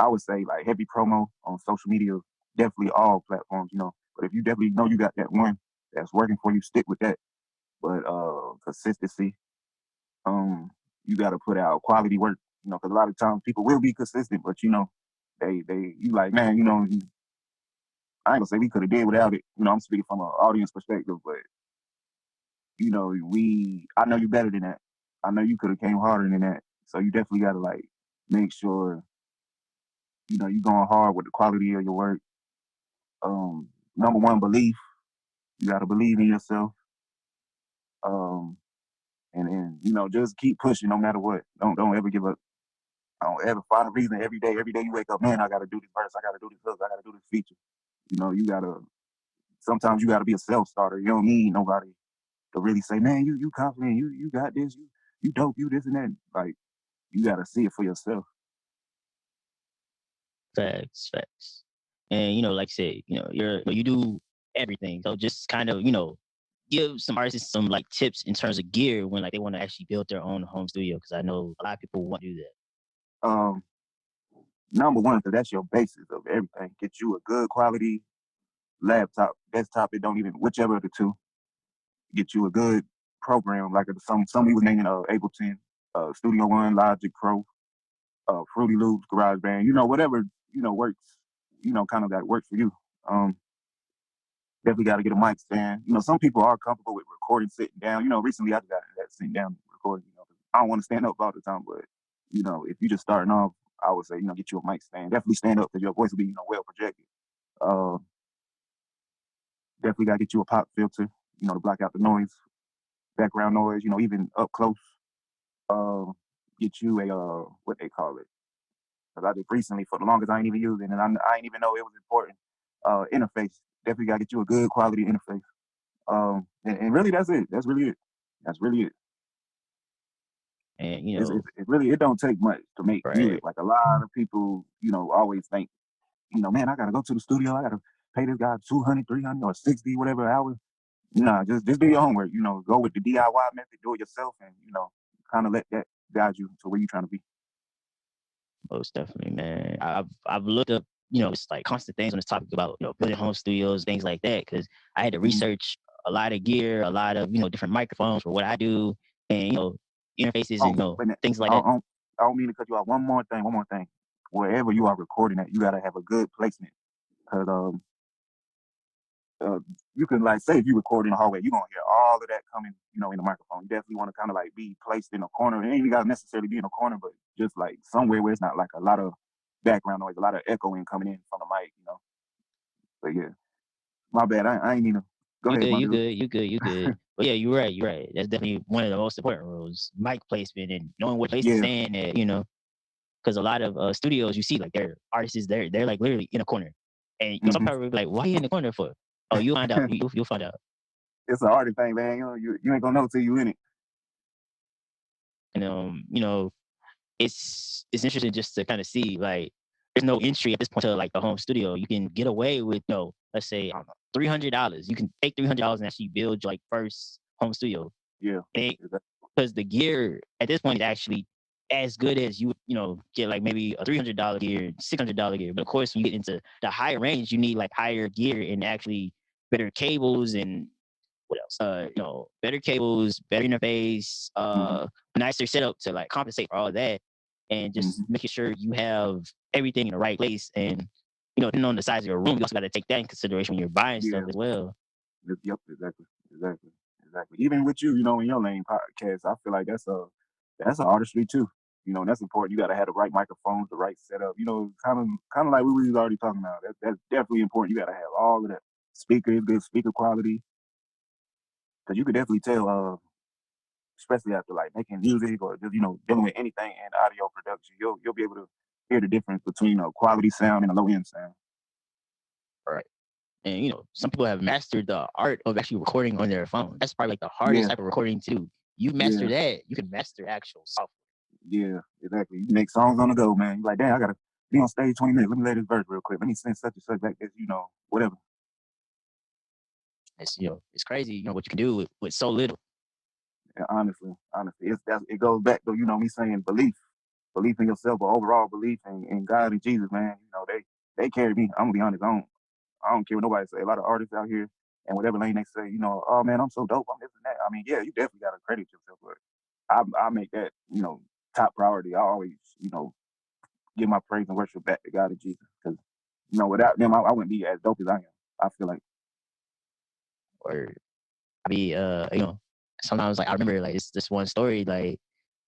I would say like heavy promo on social media, definitely all platforms. But if you definitely know you got that one that's working for you, stick with that. But consistency, you got to put out quality work. Because a lot of times people will be consistent, but you like, man, I ain't gonna say we could have did without it. I'm speaking from an audience perspective, but I know you better than that. I know you could have came harder than that. So you definitely gotta like make sure you going hard with the quality of your work. Number one, belief. You gotta believe in yourself. Um, and just keep pushing no matter what. Don't ever give up. Don't ever find a reason every day you wake up, man, I gotta do this verse, I gotta do this hook, I gotta do this feature. You gotta sometimes you gotta be a self starter. You don't need nobody to really say, man, you confident, you got this, you dope, you this and that. Like you gotta see it for yourself. Facts, facts. And like I said, you do everything. So just kind of, give some artists some like tips in terms of gear when like they want to actually build their own home studio, because I know a lot of people want to do that. Um, Number one, because that's your basis of everything. Get you a good quality laptop, desktop. It don't even whichever of the two. get you a good program like some we was naming Ableton, Studio One, Logic Pro, Fruity Loops, GarageBand, whatever works, kind of that works for you. Um, Definitely got to get a mic stand. Some people are comfortable with recording sitting down. Recently I got that sitting down recording. I don't want to stand up all the time, but if you're just starting off, I would say get you a mic stand. Definitely stand up because your voice will be well projected. Uh, Definitely got to get you a pop filter, to block out the noise, background noise. Even up close. Uh, get you a what they call it. Because I did recently for the longest I ain't even using, and I ain't even know it was important. Interface. Definitely got to get you a good quality interface. And really, that's it. That's really it. That's really it. And It really it don't take much to make music. right, Like a lot of people, always think, man, I gotta go to the studio. I gotta pay this guy 200, 300, or 60, whatever hours. Nah, just do your homework. Go with the DIY method, do it yourself, and kind of let that guide you to where you're trying to be. most definitely, man. I've looked up, it's like constant things on this topic about building home studios, things like that, because I had to Mm-hmm. research a lot of gear, a lot of different microphones for what I do, and interfaces Oh, and wait a minute. things like I that. don't, I don't mean to cut you off. One more thing. One more thing. Wherever you are recording at, you gotta have a good placement. Cause uh, you can like say if you record in the hallway, you're gonna hear all of that coming, in the microphone. You definitely want to kind of like be placed in a corner. It ain't even gotta necessarily be in a corner, but just like somewhere where it's not like a lot of background noise, a lot of echoing coming in from the mic. But yeah, my bad. I ain't mean to. Go You ahead, good, my you dude. good, you good, you good. But yeah, you're right, you're right. That's definitely one of the most important rules: mic placement and knowing what place to Yeah. stand at. Because a lot of studios you see like their artists they're like literally in a corner, and some Hmm. people will be like, "Why are you in the corner for?" Oh, you'll find out. You'll find out. It's an artist thing, man. You ain't gonna know till you in it. And it's interesting just to kind of see like there's no entry at this point to like the home studio. You can get away with let's say I don't know, $300. You can take $300 and actually build your like first home studio. Yeah. Because the gear at this point is actually as good as get like maybe a $300 gear, $600 gear. But of course, when you get into the higher range, you need like higher gear and actually better cables and what else? Better cables, better interface, Hmm. a nicer setup to like compensate for all of that, and just Hmm. making sure you have everything in the right place. And depending on the size of your room, you also got to take that in consideration when you're buying stuff Yeah. as well. Yep. Exactly. Even with you, in your lane podcast, I feel like that's an artistry too. That's important. You got to have the right microphones, the right setup. Kind of like what we was already talking about. That's definitely important. You got to have all of that. Speakers, good speaker quality, because you could definitely tell, especially after like making music or just dealing with anything in audio production, you'll be able to hear the difference between a quality sound and a low end sound. Right. And some people have mastered the art of actually recording on their phone. That's probably like the hardest Yeah, type of recording to do. You master yeah, that, you can master actual software. yeah, exactly. You make songs on the go, man. You're like, damn, I gotta be on stage 20 minutes. Let me lay this verse real quick. Let me send such and such back this, whatever. It's crazy, what you can do with so little. Yeah, honestly, it goes back to me saying belief in yourself, but overall belief in God and Jesus, man. They carry me. I'm gonna be honest. I don't care what nobody say. A lot of artists out here and whatever lane they say, oh man, I'm so dope. I'm this and that. I mean, yeah, you definitely gotta credit yourself, but I make that top priority. I always give my praise and worship back to God and Jesus, because without them, I wouldn't be as dope as I am. I feel like. Or I be sometimes like I remember like this one story like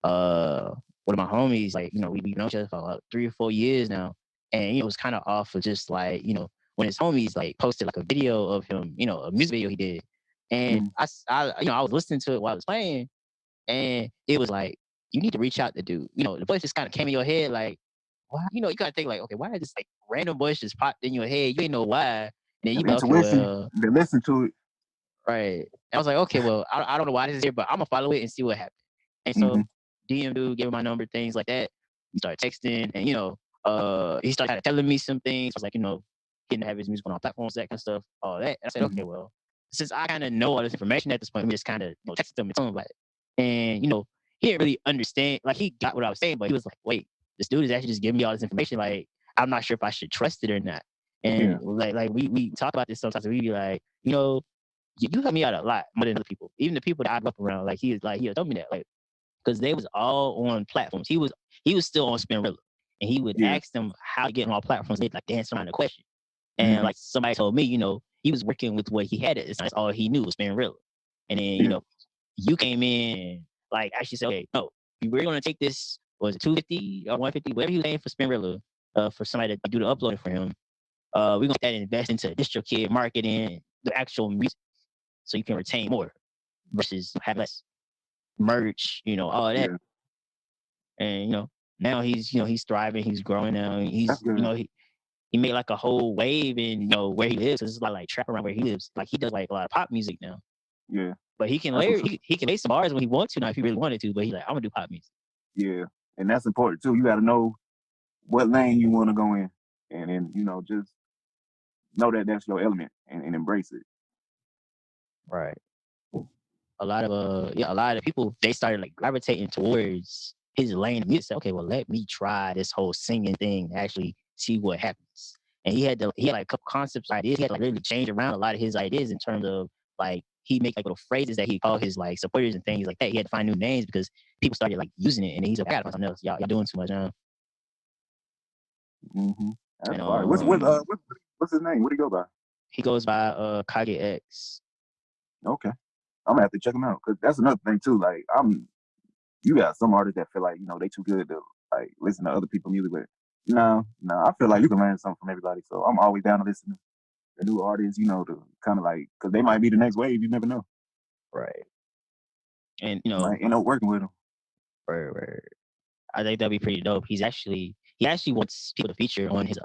uh one of my homies like we've known each other for about 3 or 4 years now, and it was kind of off of just like when his homies like posted like a video of him, a music video he did, and Mm-hmm. I was listening to it while I was playing, and it was like you need to reach out to dude. The voice just kind of came in your head like why you gotta think like okay why did this like random voice just popped in your head, you ain't know why, and then you Have be like okay intuition. well. They listen to it. Right. I was like, okay, well, I don't know why this is here, but I'm gonna follow it and see what happens. And Mm-hmm. so DM dude gave him my number, things like that. We started texting, and he started kinda telling me some things. I was like, getting to have his music on all platforms, that kind of stuff, all that. And I said, Mm-hmm. okay, well, since I kind of know all this information at this point, we just kind of texted him and told him about it. And he didn't really understand. Like he got what I was saying, but he was like, wait, this dude is actually just giving me all this information. Like I'm not sure if I should trust it or not. And Yeah. like we talk about this sometimes. And we be like, you helped me out a lot more than other people. Even the people that I grew up around, like he told me that, like, because they was all on platforms. He was still on Spinrilla, and he would Yeah. ask them how to get on all platforms. They'd like dance around the question. And Mm-hmm. like somebody told me, he was working with what he had at this time. That's all he knew was Spinrilla. And then Yeah. you came in and like actually said, okay, no, we're gonna take this. Was it 250 or 150, whatever he was paying for Spinrilla, for somebody to do the uploading for him. We're gonna take that and invest into DistroKid marketing, the actual music, so you can retain more versus have less merch, all of that. Yeah. And now he's thriving, he's growing now. That's He's good. he made like a whole wave in where he lives. It's a lot like trap around where he lives. Like he does like a lot of pop music now. Yeah. But he can That's layer what's up. he can lay some bars when he wants to now if he really wanted to, but he's like, I'm gonna do pop music. Yeah. And that's important too. You got to know what lane you want to go in, and then just know that that's your element and embrace it. Right. A lot of people, they started like gravitating towards his lane of music. Said, okay, well, let me try this whole singing thing, actually see what happens. And he had like a couple concepts, ideas. He had to like really change around a lot of his ideas in terms of like he make like little phrases that he called his like supporters and things like that. He had to find new names because people started like using it, and then he's like, I gotta find something else. Y'all doing too much now. Mm-hmm. That's And fire. What's his name? What do he go by? he goes by Kage X. Okay, I'm gonna have to check him out because that's another thing too. Like you got some artists that feel like they too good to like listen to other people's music, but no, I feel like you can learn something from everybody. So I'm always down to listen to new artists, to kind of like because they might be the next wave. You never know. Right. And You might end up working with them. right. I think that'd be pretty dope. He actually wants people to feature on his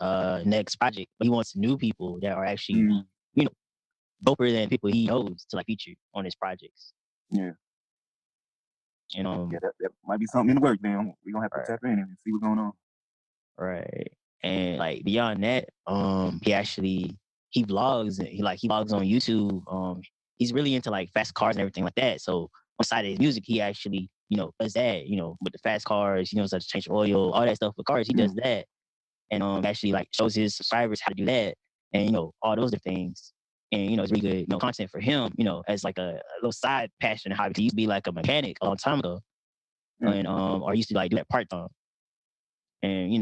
next project, but he wants new people that are actually Mm-hmm. you know doper than people he knows to like feature on his projects. Yeah, And yeah, that might be something in the work. Then we gonna have to right, tap in and see what's going on. right. And like beyond that, he vlogs and he vlogs on YouTube. He's really into like fast cars and everything like that. So on the side of his music, he actually does that. With the fast cars, such as change oil, all that stuff for cars. He Yeah, does that, and actually like shows his subscribers how to do that, and all those different things. And it's really good, content for him, as like a little side passion and hobby. He used to be like a mechanic a long time ago, yeah, and or used to like do that part time. And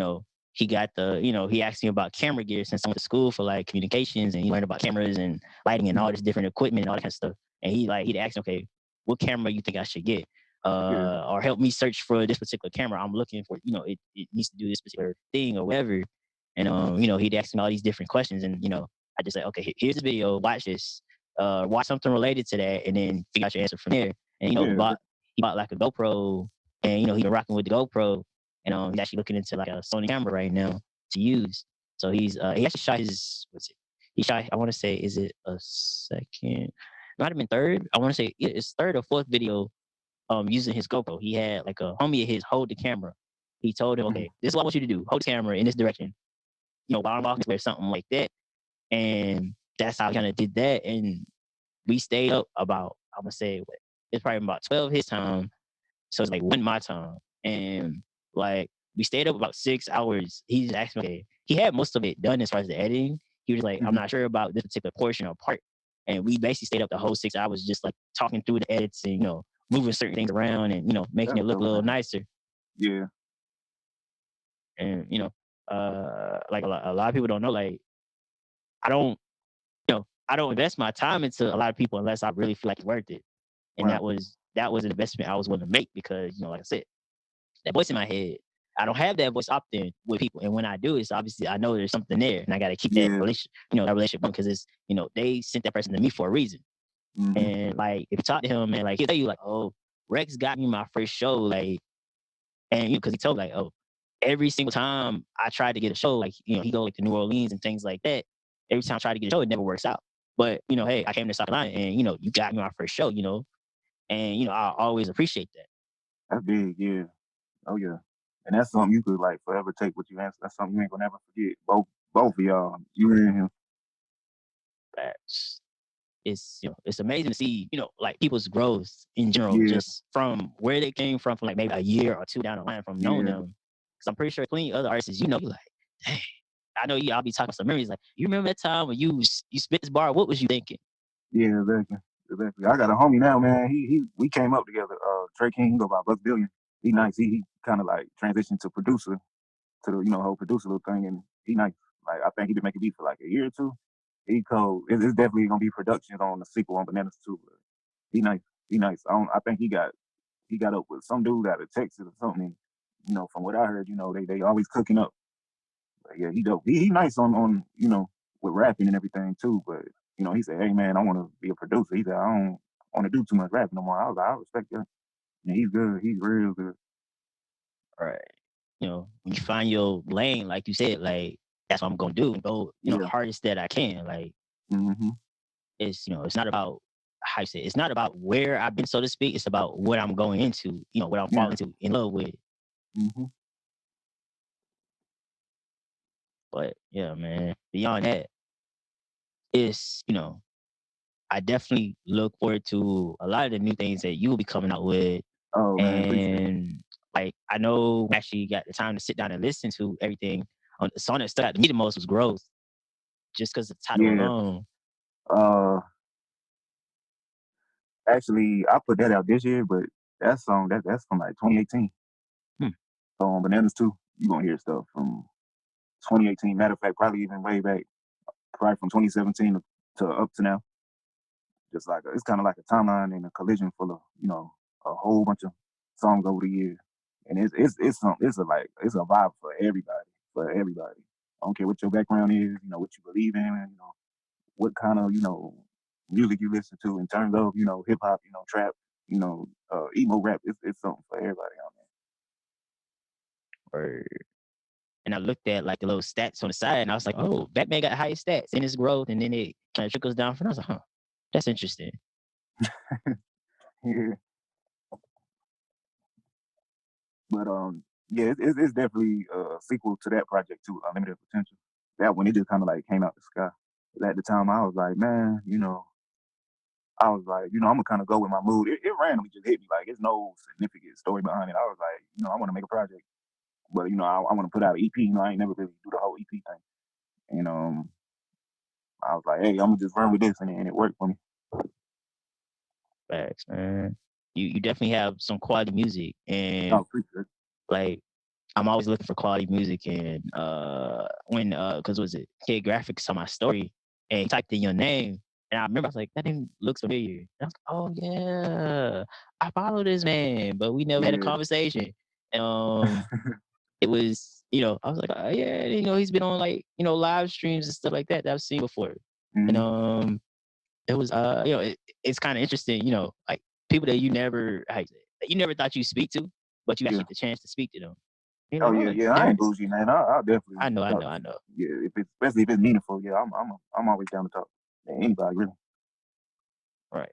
he got he asked me about camera gear since I went to school for like communications, and he learned about cameras and lighting and all this different equipment and all that kind of stuff. And he'd ask me, okay, what camera you think I should get? yeah, Or help me search for this particular camera I'm looking for. It needs to do this particular thing or whatever. And he'd ask me all these different questions, and I just say, okay, here's the video, watch this, watch something related to that, and then figure out your answer from there. And yeah. he bought like a GoPro, and he's been rocking with the GoPro, and he's actually looking into like a Sony camera right now to use. So he actually shot his he shot, I want to say, is it a second? It might have been third. I want to say it's third or fourth video using his GoPro. He had like a homie of his hold the camera. He told him, okay, this is what I want you to do. Hold the camera in this direction. While I'm walking or something like that. And that's how I kind of did that. And we stayed up about, I'm gonna say it's probably about 12 his time. So it's like 1 my time. And like we stayed up about 6 hours. He just asked me, okay, he had most of it done as far as the editing. He was like, I'm Mm-hmm. not sure about this particular portion or part. And we basically stayed up the whole 6 hours just like talking through the edits and, moving certain things around and, making That's it look a dope, little man. nicer. Yeah, And, like a lot of people don't know, like, I don't, I don't invest my time into a lot of people unless I really feel like it's worth it. And right. that was an investment I was willing to make because, like I said, that voice in my head, I don't have that voice often with people. And when I do, it's obviously I know there's something there, and I got to keep that Yeah. relationship, that relationship because it's, they sent that person to me for a reason. Mm-hmm. And like if you talk to him, man, like he'll tell you like, oh, Rex got me my first show, like, and because he told me like, oh, every single time I tried to get a show, like he go like to New Orleans and things like that. Every time I try to get a show, it never works out. But hey, I came to South Carolina, and you got me my first show, and I always appreciate that. That's big. Yeah. Oh yeah. And that's something you could like forever take with you. That's something you ain't gonna never forget. Both of y'all, you and him. Facts. It's it's amazing to see like people's growth in general, Yeah, just from where they came from like maybe a year or two down the line from knowing yeah, them. Because I'm pretty sure plenty of other artists, you're like, dang, I know I'll be talking some memories like, you remember that time when you spit this bar? What was you thinking? Yeah, exactly. Exactly. I got a homie now, man. We came up together. Trey King, he go by Buck Billion. He nice. He kind of like transitioned to producer to the whole producer little thing, and he nice. Like I think he been making beats for like a year or two. He cold. It's definitely gonna be productions on the sequel on Bananas too. But he nice. He nice. I think he got up with some dude out of Texas or something. From what I heard, they always cooking up. But yeah, he dope. He nice on with rapping and everything too. But he said, hey man, I want to be a producer. He said, I don't want to do too much rapping no more. I was like, I respect that. And he's good. He's real good. Right. When you find your lane, like you said, like that's what I'm gonna do. Go, Yeah. hardest that I can. Like Mm-hmm. it's not about how you say it's not about where I've been, so to speak. It's about what I'm going into. What I'm Yeah. falling to in love with. Mm-hmm. But yeah, man. Beyond that, it's I definitely look forward to a lot of the new things that you will be coming out with. Oh man, appreciate it. And like I know I actually got the time to sit down and listen to everything. On the song that stuck out to me the most was Growth, just because the title Yeah. alone. Uh, actually, I put that out this year, but that song that's from like 2018. Hmm. So on Bananas too, you gonna hear stuff from 2018. Matter of fact, probably even way back, probably from 2017 to up to now. Just like it's kind of like a timeline and a collision full of a whole bunch of songs over the years, and it's a vibe for everybody, for everybody. I don't care what your background is, what you believe in, what kind of music you listen to in terms of hip hop, trap, emo rap. It's something for everybody on Or and I looked at like the little stats on the side, and I was like, oh, Batman got the highest stats in his growth, and then it kind of trickles down from. I was like, huh, that's interesting. there. Yeah, but yeah, it's definitely a sequel to that project too, Unlimited Potential. That one, it just kind of like came out the sky. At the time, I was like, man, I was like, I'm gonna kind of go with my mood. It randomly just hit me. Like, it's no significant story behind it. I was like, I want to make a project, but I want to put out an EP. I ain't never really do the whole EP thing. And I was like, hey, I'm gonna just run with this, and it worked for me. Facts, man. You definitely have some quality music, Oh, and appreciate it. like I'm always looking for quality music. And when because was it Kid Graphics on my story, and he typed in your name, and I remember I was like, that name looks familiar. And I was like, oh yeah, I follow this man, but we never had a Yeah. conversation. It was, I was like, yeah, he's been on like, live streams and stuff like that I've seen before. And Mm-hmm. it was, it's kind of interesting, like people that you never, how you say, that you never thought you'd speak to, but you actually Yeah. get the chance to speak to them. You're Oh like, yeah, oh, yeah. I there, ain't bougie, man. I'll definitely I talk. know, I know. Yeah, if it's especially if it's meaningful. Yeah, I'm always down to talk. Yeah, anybody really. Right.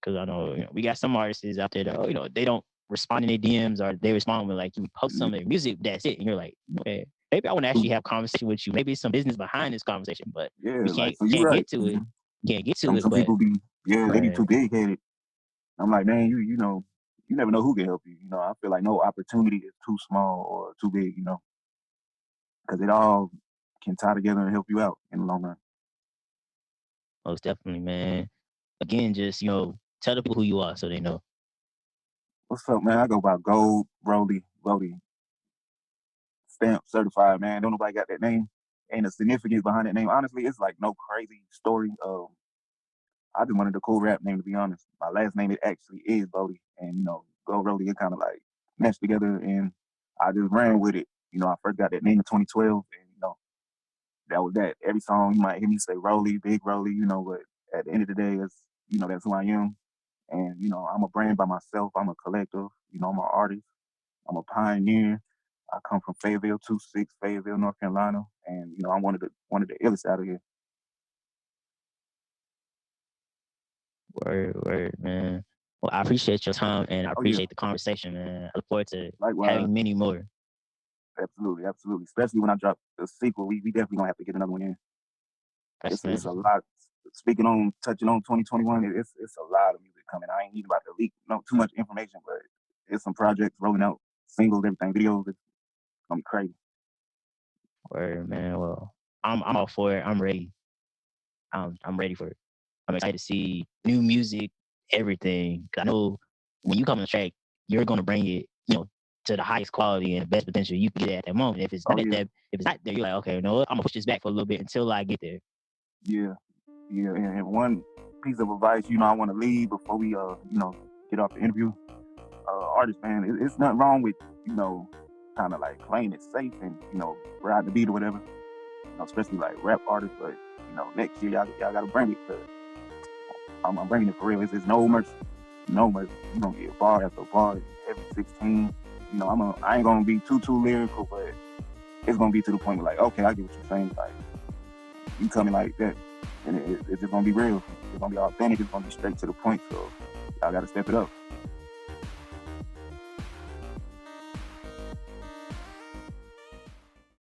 Because I know, we got some artists out there that, they don't respond in their DMs, or they respond with like, you post some of their music, that's it. And you're like, okay, maybe I want to actually have a conversation with you. Maybe some business behind this conversation, but Yeah, we like can't, so you can't right. get to it. Mm-hmm. Can't get to Some it, some but people be they be too right. big headed. I'm like, man, you never know who can help you. I feel like no opportunity is too small or too big. Because it all can tie together and help you out in the long run. Most definitely, man. Again, just tell the people who you are so they know. What's up, man? I go by Gold Rollie Boddie, stamp certified, man. Don't nobody got that name. And the significance behind that name, honestly, it's like no crazy story. I just wanted a cool rap name to be honest. My last name it actually is Bodie, and Gold Rollie it kind of like meshed together, and I just ran with it. I first got that name in 2012, and that was that. Every song you might hear me say Rollie, Big Rollie, but at the end of the day, it's that's who I am, and I'm a brand by myself. I'm a collective. I'm an artist. I'm a pioneer. I come from Fayetteville, 26 Fayetteville, North Carolina, and I'm one of the illest out of here. Word, man. Well, I appreciate your time and I Oh yeah, appreciate the conversation, man. I look forward to likewise, having many more. absolutely, absolutely. Especially when I drop the sequel, we definitely gonna have to get another one in. That's It's man. a lot. Speaking on touching on 2021, it's a lot of music coming. I ain't even about to leak no too much information, but it's some projects rolling out, singles, everything, videos. It's gonna be crazy. Word, man. Well, I'm all for it. I'm ready. I'm ready for it. I'm excited to see new music, everything. 'Cause I know when you come on the track, you're gonna bring it, to the highest quality and the best potential you can get at that moment. If it's Oh not yeah, if it's not there, you're like, okay, I'm gonna push this back for a little bit until I get there. yeah, yeah. And one piece of advice, I want to leave before we get off the interview. Artists, man, it's nothing wrong with kind of like playing it safe and ride the beat or whatever. Especially like rap artists, but next year y'all gotta bring it because I'm bringing it for real. It's no mercy, no mercy. You gonna get bar after bar, every 16. I ain't gonna be too lyrical, but it's gonna be to the point where like, okay, I get what you're saying. Like, you tell me like that, and it's just gonna be real. It's gonna be authentic. It's gonna be straight to the point. So y'all gotta step it up.